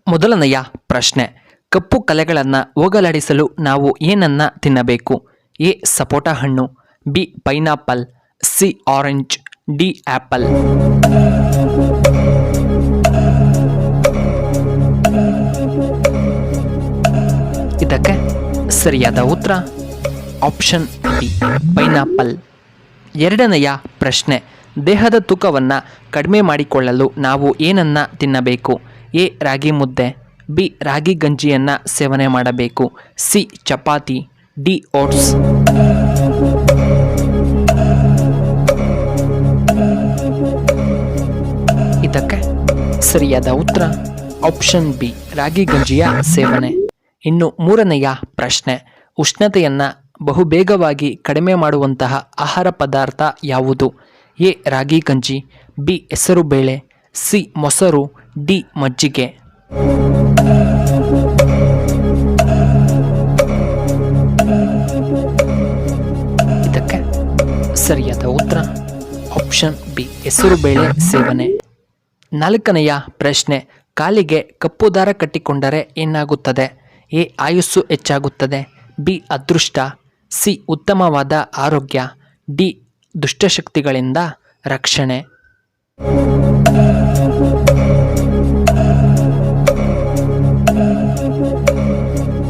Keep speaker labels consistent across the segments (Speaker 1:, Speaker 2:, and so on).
Speaker 1: ಮೊದಲನೆಯ ಪ್ರಶ್ನೆ, ಕಪ್ಪು ಕಲೆಗಳನ್ನು ಹೋಗಲಾಡಿಸಲು ನಾವು ಏನನ್ನ ತಿನ್ನಬೇಕು? ಎ ಸಪೋಟ ಹಣ್ಣು, B pineapple, C orange, D apple. ಇದಕ್ಕೆ ಸರಿಯಾದ ಉತ್ತರ ಆಪ್ಷನ್ ಬಿ ಪೈನಾಪಲ್. ಎರಡನೆಯ ಪ್ರಶ್ನೆ, ದೇಹದ ತೂಕವನ್ನು ಕಡಿಮೆ ಮಾಡಿಕೊಳ್ಳಲು ನಾವು ಏನನ್ನ ತಿನ್ನಬೇಕು? ಎ ರಾಗಿ ಮುದ್ದೆ, ಬಿ ರಾಗಿ ಗಂಜಿಯನ್ನು ಸೇವನೆ ಮಾಡಬೇಕು, ಸಿ ಚಪಾತಿ, ಡಿ ಓಟ್ಸ್. ಇದಕ್ಕೆ ಸರಿಯಾದ ಉತ್ತರ ಆಪ್ಷನ್ ಬಿ ರಾಗಿ ಗಂಜಿಯ ಸೇವನೆ. ಇನ್ನು ಮೂರನೆಯ ಪ್ರಶ್ನೆ, ಉಷ್ಣತೆಯನ್ನು ಬಹುಬೇಗವಾಗಿ ಕಡಿಮೆ ಮಾಡುವಂತಹ ಆಹಾರ ಪದಾರ್ಥ ಯಾವುದು? ಎ ರಾಗಿ ಗಂಜಿ, ಬಿ ಹೆಸರುಬೇಳೆ, ಸಿ ಮೊಸರು, ಡಿ ಮಜ್ಜಿಗೆ. ಇದಕ್ಕೆ ಸರಿಯಾದ ಉತ್ತರ ಆಪ್ಷನ್ ಬಿ ಹೆಸರುಬೇಳೆ ಸೇವನೆ. ನಾಲ್ಕನೆಯ ಪ್ರಶ್ನೆ, ಕಾಲಿಗೆ ಕಪ್ಪು ದಾರ ಕಟ್ಟಿಕೊಂಡರೆ ಏನಾಗುತ್ತದೆ? ಎ ಆಯುಸ್ಸು ಹೆಚ್ಚಾಗುತ್ತದೆ, ಬಿ ಅದೃಷ್ಟ, ಸಿ ಉತ್ತಮವಾದ ಆರೋಗ್ಯ, ಡಿ ದುಷ್ಟಶಕ್ತಿಗಳಿಂದ ರಕ್ಷಣೆ.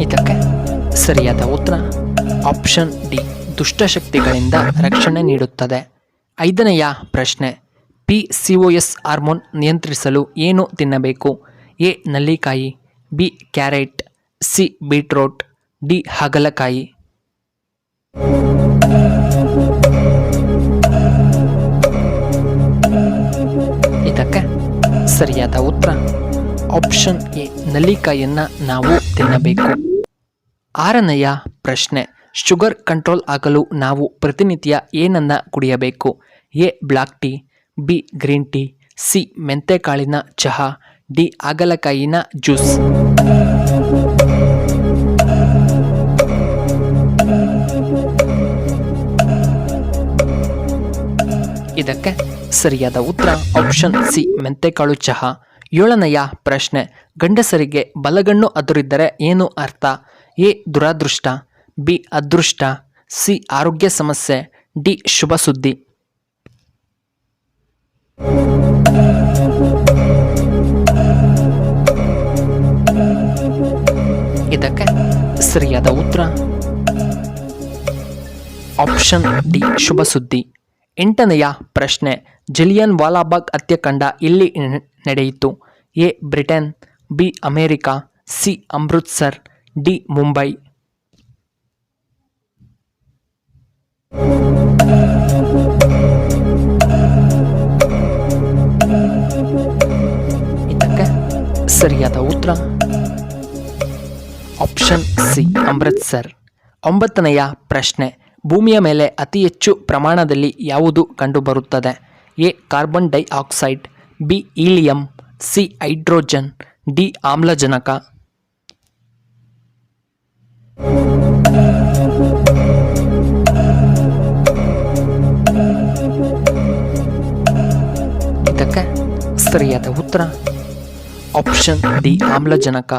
Speaker 1: ಇದಕ್ಕೆ ಸರಿಯಾದ ಉತ್ತರ ಆಪ್ಷನ್ ಡಿ ದುಷ್ಟಶಕ್ತಿಗಳಿಂದ ರಕ್ಷಣೆ ನೀಡುತ್ತದೆ. ಐದನೆಯ ಪ್ರಶ್ನೆ, PCOS ಹಾರ್ಮೋನ್ ನಿಯಂತ್ರಿಸಲು ಏನು ತಿನ್ನಬೇಕು? ಎ ನಲ್ಲಿಕಾಯಿ, B carrot, C beetroot, D ಹಾಗಲಕಾಯಿ. ಇದಕ್ಕೆ ಸರಿಯಾದ ಉತ್ತರ ಆಪ್ಷನ್ ಎ ನಲ್ಲಿಕಾಯಿಯನ್ನು ನಾವು ತಿನ್ನಬೇಕು. ಆರನೆಯ ಪ್ರಶ್ನೆ, ಶುಗರ್ ಕಂಟ್ರೋಲ್ ಆಗಲು ನಾವು ಪ್ರತಿನಿತ್ಯ ಏನನ್ನ ಕುಡಿಯಬೇಕು? A black tea, B green tea, C ಮೆಂತೆಕಾಳಿನ ಚಹಾ, ಡಿ ಹಾಗಲಕಾಯಿನ ಜ್ಯೂಸ್. ಇದಕ್ಕೆ ಸರಿಯಾದ ಉತ್ತರ ಆಪ್ಷನ್ ಸಿ ಮೆಂತೆಕಾಳು ಚಹಾ. ಏಳನೆಯ ಪ್ರಶ್ನೆ, ಗಂಡಸರಿಗೆ ಬಲಗಣ್ಣು ಅದುರಿದ್ದರೆ ಏನು ಅರ್ಥ? ಎ ದುರಾದೃಷ್ಟ, ಬಿ ಅದೃಷ್ಟ, ಸಿ ಆರೋಗ್ಯ ಸಮಸ್ಯೆ, ಡಿ ಶುಭ ಸುದ್ದಿ. ಇದಕ್ಕೆ ಸರಿಯಾದ ಉತ್ತರ ಆಪ್ಷನ್ ಡಿ ಶುಭ ಸುದ್ದಿ. ಎಂಟನೆಯ ಪ್ರಶ್ನೆ, ಜಲಿಯನ್ ವಾಲಾಬಾಗ್ ಹತ್ಯಾಕಾಂಡ ಎಲ್ಲಿ ನಡೆಯಿತು? A Britain, B America, C Amritsar, D Mumbai. ಇದಕ್ಕೆ ಸರಿಯಾದ ಉತ್ತರ ಆಪ್ಷನ್ ಸಿ ಅಮೃತ್ಸರ್. ಒಂಬತ್ತನೆಯ ಪ್ರಶ್ನೆ, ಭೂಮಿಯ ಮೇಲೆ ಅತಿ ಹೆಚ್ಚು ಪ್ರಮಾಣದಲ್ಲಿ ಯಾವುದು ಕಂಡುಬರುತ್ತದೆ? A carbon dioxide, B helium, C hydrogen, D ಆಮ್ಲಜನಕ. ಇದಕ್ಕೆ ಸರಿಯಾದ ಉತ್ತರ ಆಪ್ಷನ್ ಡಿ ಆಮ್ಲಜನಕ.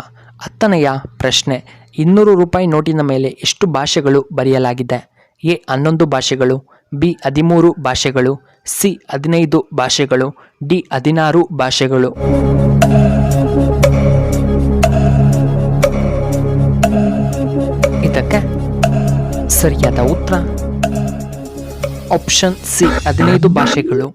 Speaker 1: ಹತ್ತನೆಯ ಪ್ರಶ್ನೆ, 200 ರೂಪಾಯಿ ನೋಟಿನ ಮೇಲೆ ಎಷ್ಟು ಭಾಷೆಗಳು ಬರೆಯಲಾಗಿದೆ? ಎ 11 ಭಾಷೆಗಳು, ಬಿ 13 ಭಾಷೆಗಳು, ಸಿ 15 ಭಾಷೆಗಳು, ಡಿ 16 ಭಾಷೆಗಳು. ಇದಕ್ಕೆ ಸರಿಯಾದ ಉತ್ತರ ಆಪ್ಷನ್ ಸಿ 15 ಭಾಷೆಗಳು.